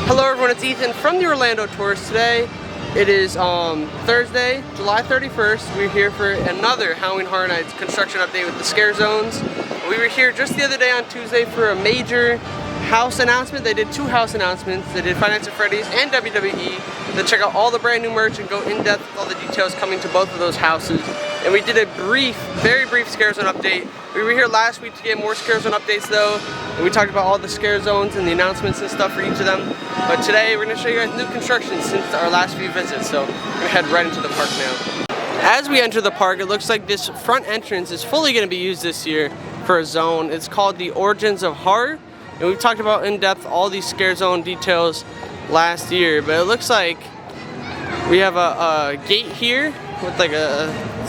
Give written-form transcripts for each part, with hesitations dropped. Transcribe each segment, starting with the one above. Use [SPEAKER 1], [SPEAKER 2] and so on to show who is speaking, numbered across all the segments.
[SPEAKER 1] Hello everyone, it's Ethan from the Orlando Tours. Today it is Thursday, July 31st. We're here for another Halloween Horror Nights construction update with the scare zones. We were here just the other day on Tuesday for a major house announcement. They did two house announcements. They did Five Nights at Freddy's and WWE. They check out all the brand new merch and go in depth with all the details coming to both of those houses. And we did a very brief scare zone update. We were here last week to get more scare zone updates though. And we talked about all the scare zones and the announcements and stuff for each of them. But today we're going to show you guys new construction since our last few visits. So we're going to head right into the park now. As we enter the park, it looks like this front entrance is fully going to be used this year for a zone. It's called the Origins of Horror. And we've talked about in depth all these scare zone details last year. But it looks like we have a gate here with like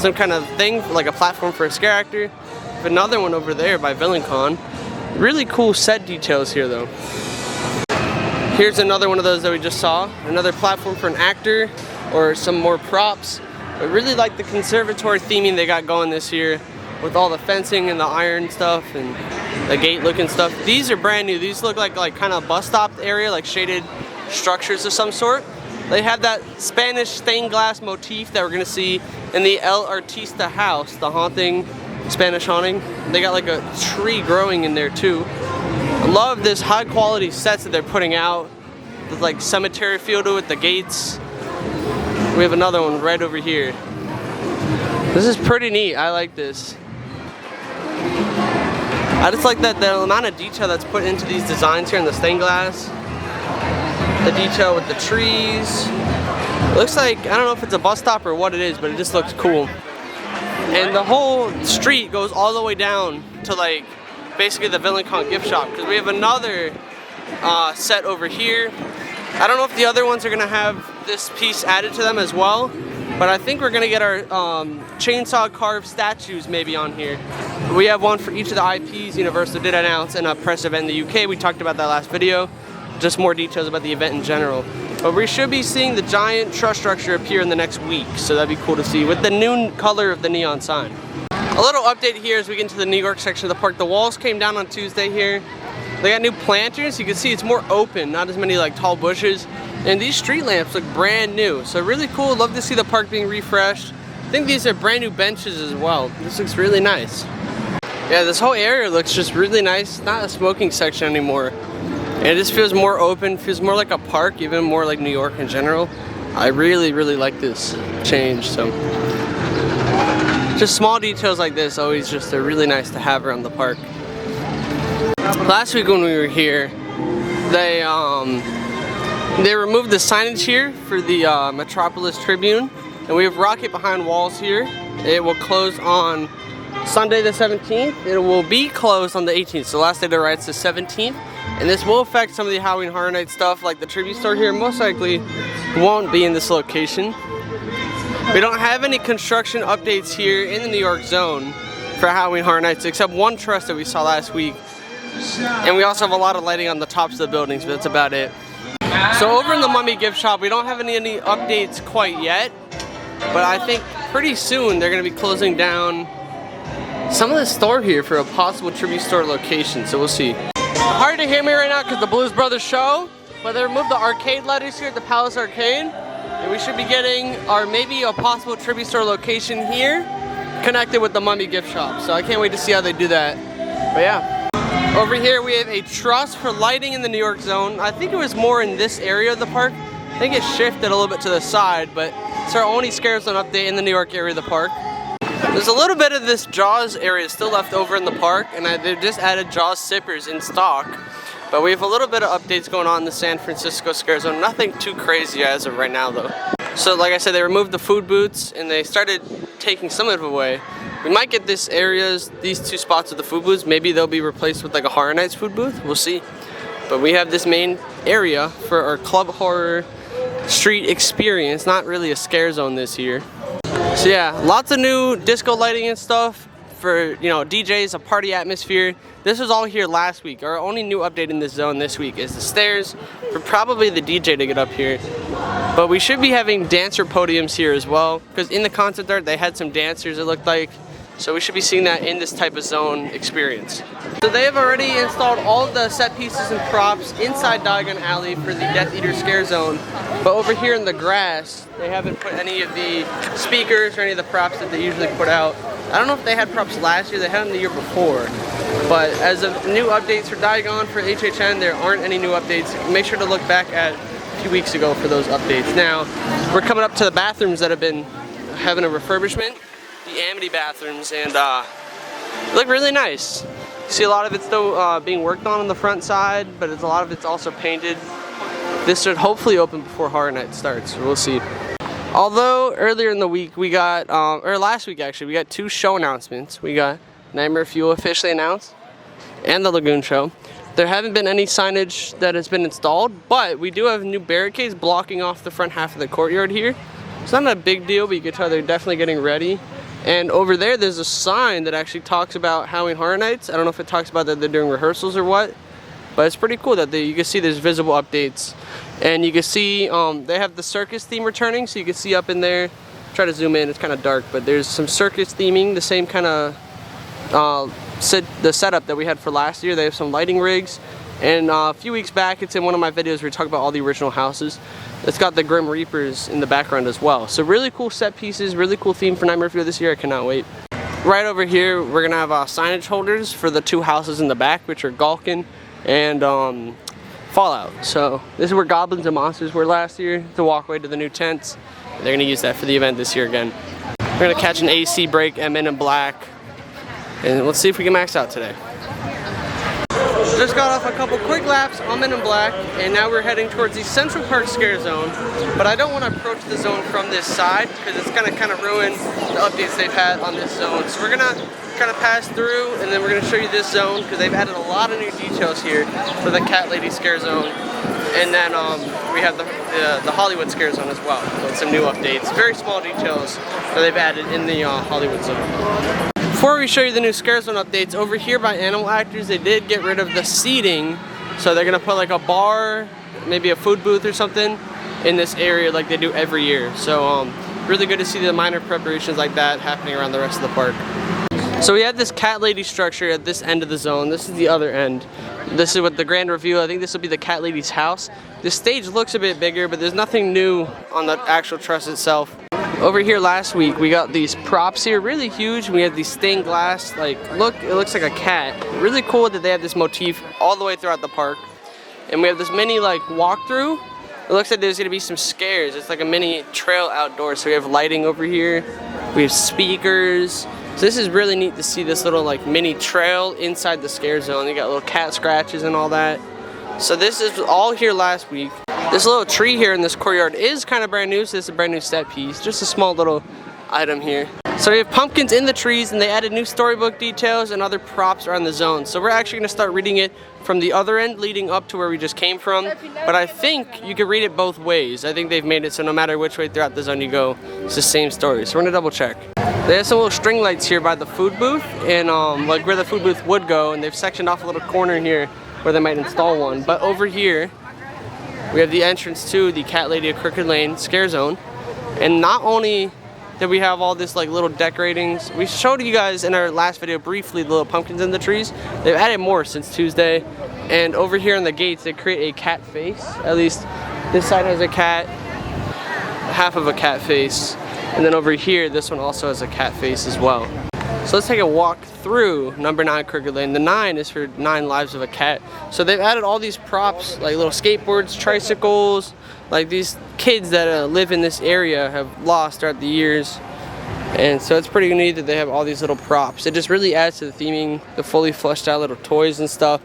[SPEAKER 1] some kind of thing, like a platform for a scare actor. Another one over there by VillainCon. Really cool set details here though. Here's another one of those that we just saw. Another platform for an actor or some more props. I really like the conservatory theming they got going this year with all the fencing and the iron stuff and the gate looking stuff. These are brand new. These look like kind of bus stop area, like shaded structures of some sort. They have that Spanish stained glass motif that we're gonna see in the El Artista house, the haunting, Spanish haunting. They got like a tree growing in there too. I love this high quality sets that they're putting out with like cemetery feel to it, the gates. We have another one right over here. This is pretty neat. I like this. I just like that the amount of detail that's put into these designs here in the stained glass. The detail with the trees. It looks like, I don't know if it's a bus stop or what it is, but it just looks cool. And the whole street goes all the way down to like basically the VillainCon gift shop, because we have another set over here. I don't know if the other ones are gonna have this piece added to them as well, but I think we're gonna get our chainsaw carved statues maybe on here. We have one for each of the IPs Universal did announce in a press event in the UK. We talked about that last video. Just more details about the event in general. But we should be seeing the giant trust structure appear in the next week, so that'd be cool to see with the new color of the neon sign. A little update here as we get into the New York section of the park. The walls came down on Tuesday here. They got new planters. You can see it's more open, not as many like tall bushes. And these street lamps look brand new, so really cool. Love to see the park being refreshed. I think these are brand new benches as well. This looks really nice. Yeah, this whole area looks just really nice. It's not a smoking section anymore. And it just feels more open, feels more like a park, even more like New York in general. I really like this change, so. Just small details like this always just are really nice to have around the park. Last week when we were here, they removed the signage here for the Metropolis Tribune, and we have Rocket Behind Walls here. It will close on Sunday the 17th. It will be closed on the 18th, so last day to ride's the 17th. And this will affect some of the Halloween Horror Nights stuff, like the tribute store here most likely won't be in this location. We don't have any construction updates here in the New York zone for Halloween Horror Nights, except one truss that we saw last week. And we also have a lot of lighting on the tops of the buildings, but that's about it. So over in the Mummy gift shop, we don't have any updates quite yet, but I think pretty soon they're going to be closing down some of the store here for a possible tribute store location, so we'll see. Hard to hear me right now because the Blues Brothers show, but they removed the arcade letters here at the Palace Arcade, and we should be getting our maybe a possible tribute store location here connected with the Mummy gift shop, so I can't wait to see how they do that. But yeah, over here we have a truss for lighting in the New York zone. I think it was more in this area of the park. I think it shifted a little bit to the side, but it's our only scare zone update in the New York area of the park. There's a little bit of this Jaws area still left over in the park, and they just added Jaws sippers in stock. But we have a little bit of updates going on in the San Francisco scare zone. Nothing too crazy as of right now though. So like I said, they removed the food booths and they started taking some of it away. We might get these two spots of the food booths. Maybe they'll be replaced with like a Horror Nights food booth. We'll see. But we have this main area for our Club Horror Street experience. Not really a scare zone this year. So yeah, lots of new disco lighting and stuff for, you know, DJs, a party atmosphere. This was all here last week. Our only new update in this zone this week is the stairs for probably the DJ to get up here. But we should be having dancer podiums here as well, because in the concept art they had some dancers, it looked like. So we should be seeing that in this type of zone experience. So they have already installed all of the set pieces and props inside Diagon Alley for the Death Eater Scare Zone. But over here in the grass, they haven't put any of the speakers or any of the props that they usually put out. I don't know if they had props last year, they had them the year before. But as of new updates for Diagon, for HHN, there aren't any new updates. Make sure to look back at a few weeks ago for those updates. Now, we're coming up to the bathrooms that have been having a refurbishment, the Amity bathrooms, and look really nice. You see a lot of it still being worked on the front side, but a lot of it's also painted. This should hopefully open before Horror Night starts, we'll see. Although earlier in the week we got, or last week actually, we got 2 show announcements. We got Nightmare Fuel officially announced and the Lagoon Show. There haven't been any signage that has been installed, but we do have new barricades blocking off the front half of the courtyard here. It's not a big deal, but you can tell they're definitely getting ready. And over there, there's a sign that actually talks about Halloween Horror Nights. I don't know if it talks about that they're doing rehearsals or what, but it's pretty cool that you can see there's visible updates. And you can see they have the circus theme returning, so you can see up in there. Try to zoom in, it's kind of dark, but there's some circus theming, the same kind of the setup that we had for last year. They have some lighting rigs, and a few weeks back, it's in one of my videos where we talk about all the original houses. It's got the Grim Reapers in the background as well. So really cool set pieces, really cool theme for Nightmare Fuel this year. I cannot wait. Right over here, we're gonna have signage holders for the 2 houses in the back, which are Galkin and Fallout. So this is where Goblins and Monsters were last year, the walkway to the new tents. They're gonna use that for the event this year again. We're gonna catch an AC break at Men in Black, and let's see if we can max out today. Just got off a couple quick laps on Men in Black, and now we're heading towards the Central Park Scare Zone. But I don't want to approach the zone from this side because it's gonna kind of ruin the updates they've had on this zone. So we're gonna kind of pass through, and then we're gonna show you this zone because they've added a lot of new details here for the Cat Lady Scare Zone. And then we have the Hollywood Scare Zone as well, with some new updates. Very small details that they've added in the Hollywood Zone. Before we show you the new Scare Zone updates, over here by Animal Actors, they did get rid of the seating. So they're gonna put like a bar, maybe a food booth or something in this area like they do every year. So really good to see the minor preparations like that happening around the rest of the park. So we have this Cat Lady structure at this end of the zone. This is the other end. This is what the grand reveal. I think this will be the Cat Lady's house. The stage looks a bit bigger, but there's nothing new on the actual truss itself. Over here last week, we got these props here, really huge. We have these stained glass, like, look, it looks like a cat. Really cool that they have this motif all the way throughout the park. And we have this mini, like, walkthrough. It looks like there's gonna be some scares. It's like a mini trail outdoors. So we have lighting over here. We have speakers. So this is really neat to see this little, like, mini trail inside the Scare Zone. You got little cat scratches and all that. So this is all here last week. This little tree here in this courtyard is kind of brand new, so this is a brand new set piece. Just a small little item here. So we have pumpkins in the trees, and they added new storybook details and other props around the zone. So we're actually gonna start reading it from the other end leading up to where we just came from. But I think you can read it both ways. I think they've made it so no matter which way throughout the zone you go, it's the same story. So we're gonna double check. They have some little string lights here by the food booth, and like where the food booth would go, and they've sectioned off a little corner here where they might install one. But over here, we have the entrance to the Cat Lady of Crooked Lane Scare Zone. And not only did we have all this like little decoratings, we showed you guys in our last video briefly the little pumpkins in the trees. They've added more since Tuesday. And over here on the gates, they create a cat face. At least this side has a cat, half of a cat face. And then over here, this one also has a cat face as well. So let's take a walk through number 9 Crooked Lane. The 9 is for 9 lives of a cat. So they've added all these props, like little skateboards, tricycles, like these kids that live in this area have lost throughout the years. And so it's pretty neat that they have all these little props. It just really adds to the theming, the fully fleshed out little toys and stuff.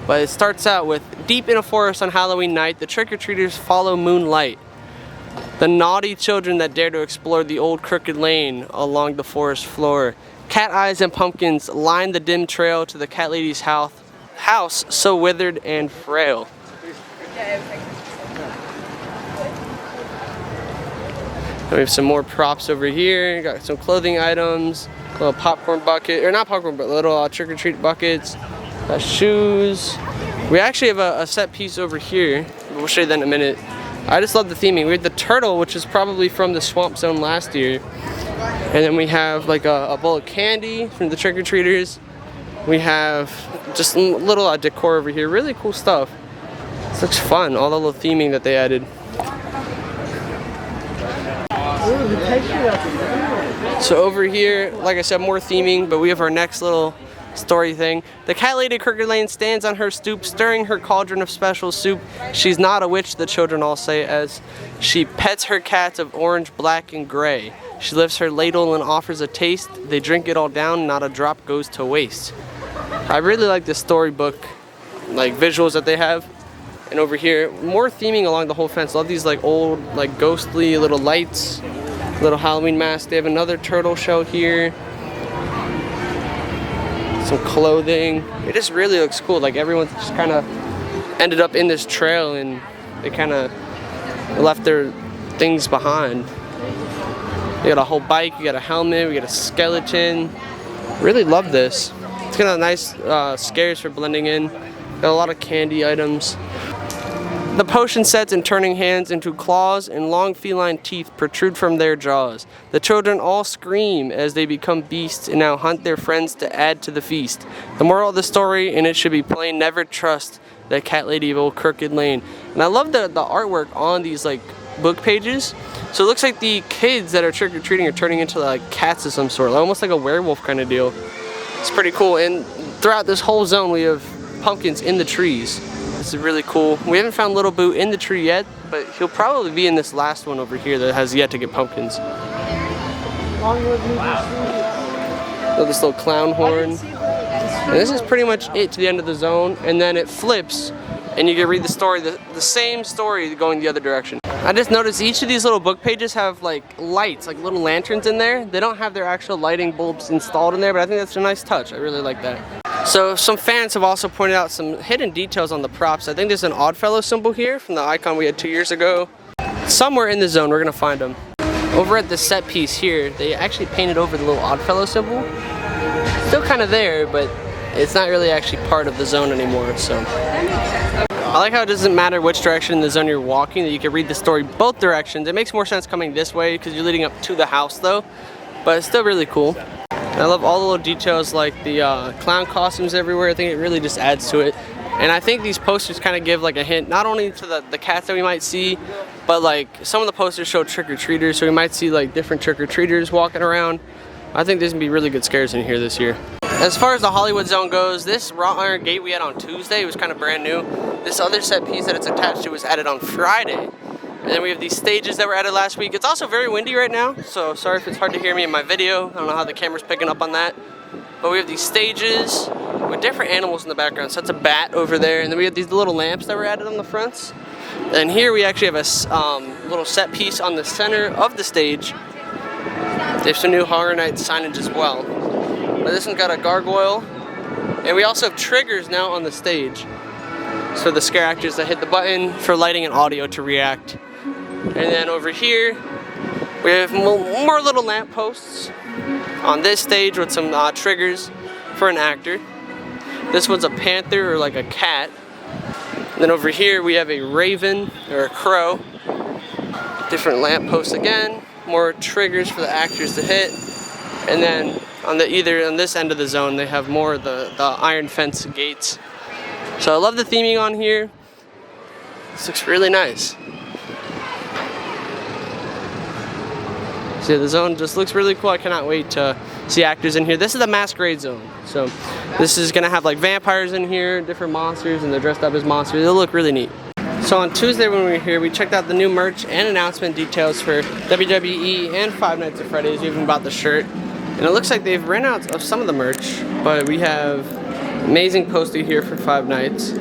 [SPEAKER 1] But it starts out with, deep in a forest on Halloween night, the trick-or-treaters follow moonlight. The naughty children that dare to explore the old crooked lane along the forest floor. Cat eyes and pumpkins line the dim trail to the Cat Lady's house so withered and frail. And we have some more props over here. Got some clothing items, a little popcorn bucket, or not popcorn, but little trick-or-treat buckets. Got shoes. We actually have a set piece over here. We'll show you that in a minute. I just love the theming. We had the turtle, which is probably from the Swamp Zone last year. And then we have like a bowl of candy from the trick-or-treaters. We have just little decor over here. Really cool stuff. This looks fun. All the little theming that they added. So over here, like I said, more theming, but we have our next little story thing. The cat lady at Crooked Lane stands on her stoop, stirring her cauldron of special soup. She's not a witch, the children all say, as she pets her cats of orange, black, and gray. She lifts her ladle and offers a taste. They drink it all down, not a drop goes to waste. I really like this storybook, like visuals that they have. And over here, more theming along the whole fence. Love these like old, like ghostly little lights, little Halloween mask. They have another turtle shell here. Some clothing. It just really looks cool. Like everyone's just kind of ended up in this trail and they kind of left their things behind. You got a whole bike, you got a helmet, we got a skeleton. Really love this. It's got a nice scares for blending in. Got a lot of candy items. The potion sets in turning hands into claws, and long feline teeth protrude from their jaws. The children all scream as they become beasts and now hunt their friends to add to the feast. The moral of the story, and it should be plain, never trust the cat lady of Old Crooked Lane. And I love the artwork on these like book pages. So it looks like the kids that are trick-or-treating are turning into like cats of some sort, almost like a werewolf kind of deal. It's pretty cool. And throughout this whole zone we have pumpkins in the trees. This is really cool. We haven't found Little Boo in the tree yet, but he'll probably be in this last one over here that has yet to get pumpkins. So this little clown horn. And this is pretty much it to the end of the zone, and then it flips and you can read the story, the same story going the other direction. I just noticed each of these little book pages have like lights, like little lanterns in there. They don't have their actual lighting bulbs installed in there, but I think that's a nice touch. I really like that. So some fans have also pointed out some hidden details on the props. I think there's an Oddfellow symbol here from the icon we had 2 years ago. Somewhere in the zone, we're gonna find them. Over at the set piece here, they actually painted over the little Oddfellow symbol. Still kind of there, but it's not really actually part of the zone anymore, so. I like how it doesn't matter which direction in the zone you're walking, that you can read the story both directions. It makes more sense coming this way because you're leading up to the house though, but it's still really cool. I love all the little details like the clown costumes everywhere. I think it really just adds to it. And I think these posters kind of give like a hint, not only to the cats that we might see, but like some of the posters show trick-or-treaters, so we might see like different trick-or-treaters walking around. I think there's gonna be really good scares in here this year. As far as the Hollywood zone goes, this wrought iron gate we had on Tuesday was kind of brand new. This other set piece that it's attached to was added on Friday. And then we have these stages that were added last week. It's also very windy right now, so sorry if it's hard to hear me in my video. I don't know how the camera's picking up on that. But we have these stages with different animals in the background. So that's a bat over there, and then we have these little lamps that were added on the fronts. And here we actually have a little set piece on the center of the stage. There's some new Horror Nights signage as well. But this one's got a gargoyle. And we also have triggers now on the stage. So the scare actors that hit the button for lighting and audio to react. And then over here, we have more little lamp posts on this stage with some triggers for an actor. This one's a panther or like a cat. And then over here we have a raven or a crow. Different lamp posts again. More triggers for the actors to hit. And then on either on this end of the zone they have more of the iron fence gates. So I love the theming on here. This looks really nice. So the zone just looks really cool. I cannot wait to see actors in here. This is the masquerade zone. So this is gonna have like vampires in here, different monsters, and they're dressed up as monsters. It'll look really neat. So on Tuesday when we were here, we checked out the new merch and announcement details for WWE and Five Nights at Freddy's. We even bought the shirt. And it looks like they've ran out of some of the merch, but we have amazing poster here for Five Nights.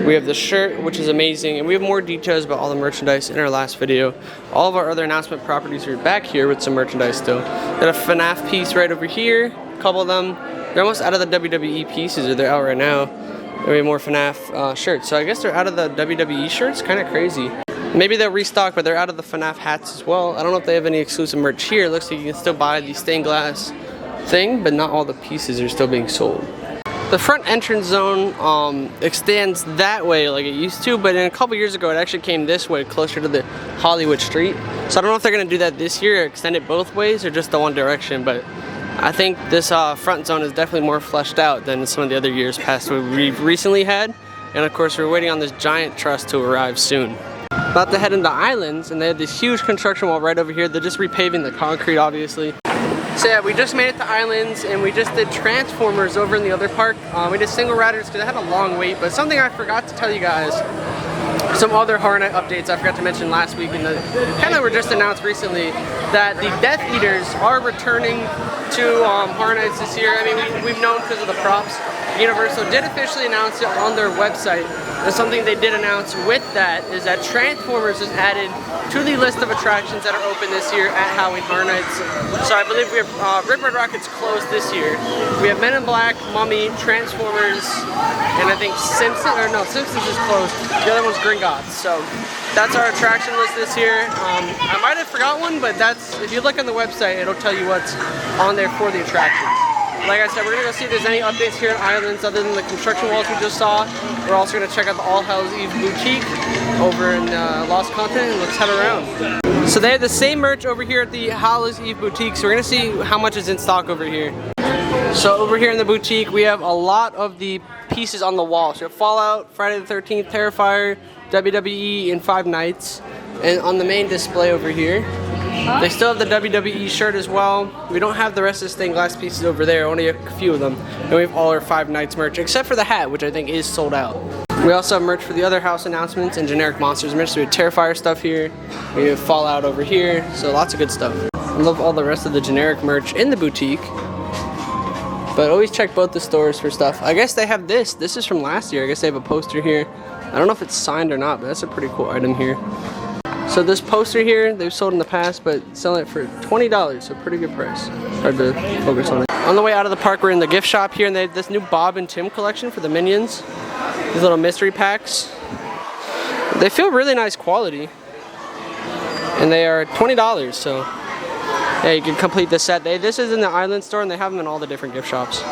[SPEAKER 1] We have the shirt, which is amazing, and we have more details about all the merchandise in our last video. All of our other announcement properties are back here with some merchandise still. Got a FNAF piece right over here, a couple of them. They're almost out of the WWE pieces, or they're out right now. And we have more FNAF shirts. So I guess they're out of the WWE shirts, kind of crazy. Maybe they'll restock, but they're out of the FNAF hats as well. I don't know if they have any exclusive merch here. It looks like you can still buy the stained glass thing, but not all the pieces are still being sold. The front entrance zone extends that way like it used to, but a couple years ago it actually came this way, closer to the Hollywood Street. So I don't know if they're going to do that this year, extend it both ways, or just the one direction, but I think this front zone is definitely more fleshed out than some of the other years past we've recently had. And of course we're waiting on this giant truss to arrive soon. About to head into Islands, and they have this huge construction wall right over here. They're just repaving the concrete, obviously. So yeah, we just made it to Islands, and we just did Transformers over in the other park. We did Single Riders because I had a long wait, but something I forgot to tell you guys, some other Horror Night updates I forgot to mention last week, and kind of were just announced recently, that the Death Eaters are returning to Horror Nights this year. I mean, we've known because of the props. Universal did officially announce it on their website. And something they did announce with that is that Transformers is added to the list of attractions that are open this year at Halloween Horror Nights. So I believe we have Rip Red Rocket's closed this year. We have Men in Black, Mummy, Transformers, and I think Simpsons is closed. The other one's Gringotts. So that's our attraction list this year. I might have forgot one, but if you look on the website, it'll tell you what's on there for the attractions. Like I said, we're going to go see if there's any updates here at Islands other than the construction walls we just saw. We're also going to check out the All Hallows Eve Boutique over in Lost Continent, and let's head around. So they have the same merch over here at the Hallows Eve Boutique, so we're going to see how much is in stock over here. So over here in the boutique, we have a lot of the pieces on the wall. So Fallout, Friday the 13th, Terrifier, WWE, and Five Nights. And on the main display over here, they still have the WWE shirt as well. We don't have the rest of the stained glass pieces over there, only a few of them. And we have all our Five Nights merch, except for the hat, which I think is sold out. We also have merch for the other house announcements and generic monsters merch. So we have Terrifier stuff here, we have Fallout over here, so lots of good stuff. I love all the rest of the generic merch in the boutique. But always check both the stores for stuff. I guess they have this. This is from last year. I guess they have a poster here. I don't know if it's signed or not, but that's a pretty cool item here. So this poster here, they've sold in the past, but selling it for $20, so pretty good price. Hard to focus on it. On the way out of the park, we're in the gift shop here, and they have this new Bob and Tim collection for the Minions. These little mystery packs. They feel really nice quality. And they are $20, so yeah, you can complete the set. This is in the Island store, and they have them in all the different gift shops.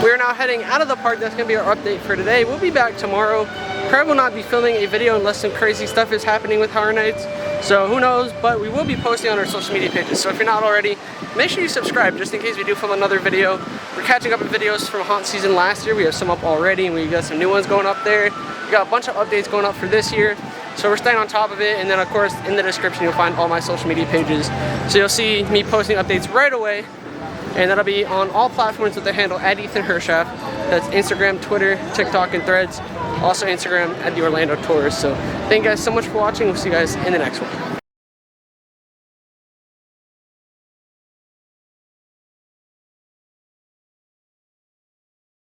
[SPEAKER 1] We are now heading out of the park. That's going to be our update for today. We'll be back tomorrow. Probably will not be filming a video unless some crazy stuff is happening with Horror Nights. So who knows, but we will be posting on our social media pages. So if you're not already, make sure you subscribe just in case we do film another video. We're catching up with videos from Haunt season last year. We have some up already, and we got some new ones going up there. We got a bunch of updates going up for this year. So we're staying on top of it, and then of course in the description you'll find all my social media pages. So you'll see me posting updates right away. And that'll be on all platforms with the handle @EthanHerschaft. That's Instagram, Twitter, TikTok, and Threads. Also Instagram @TheOrlandoTours. So thank you guys so much for watching. We'll see you guys in the next one.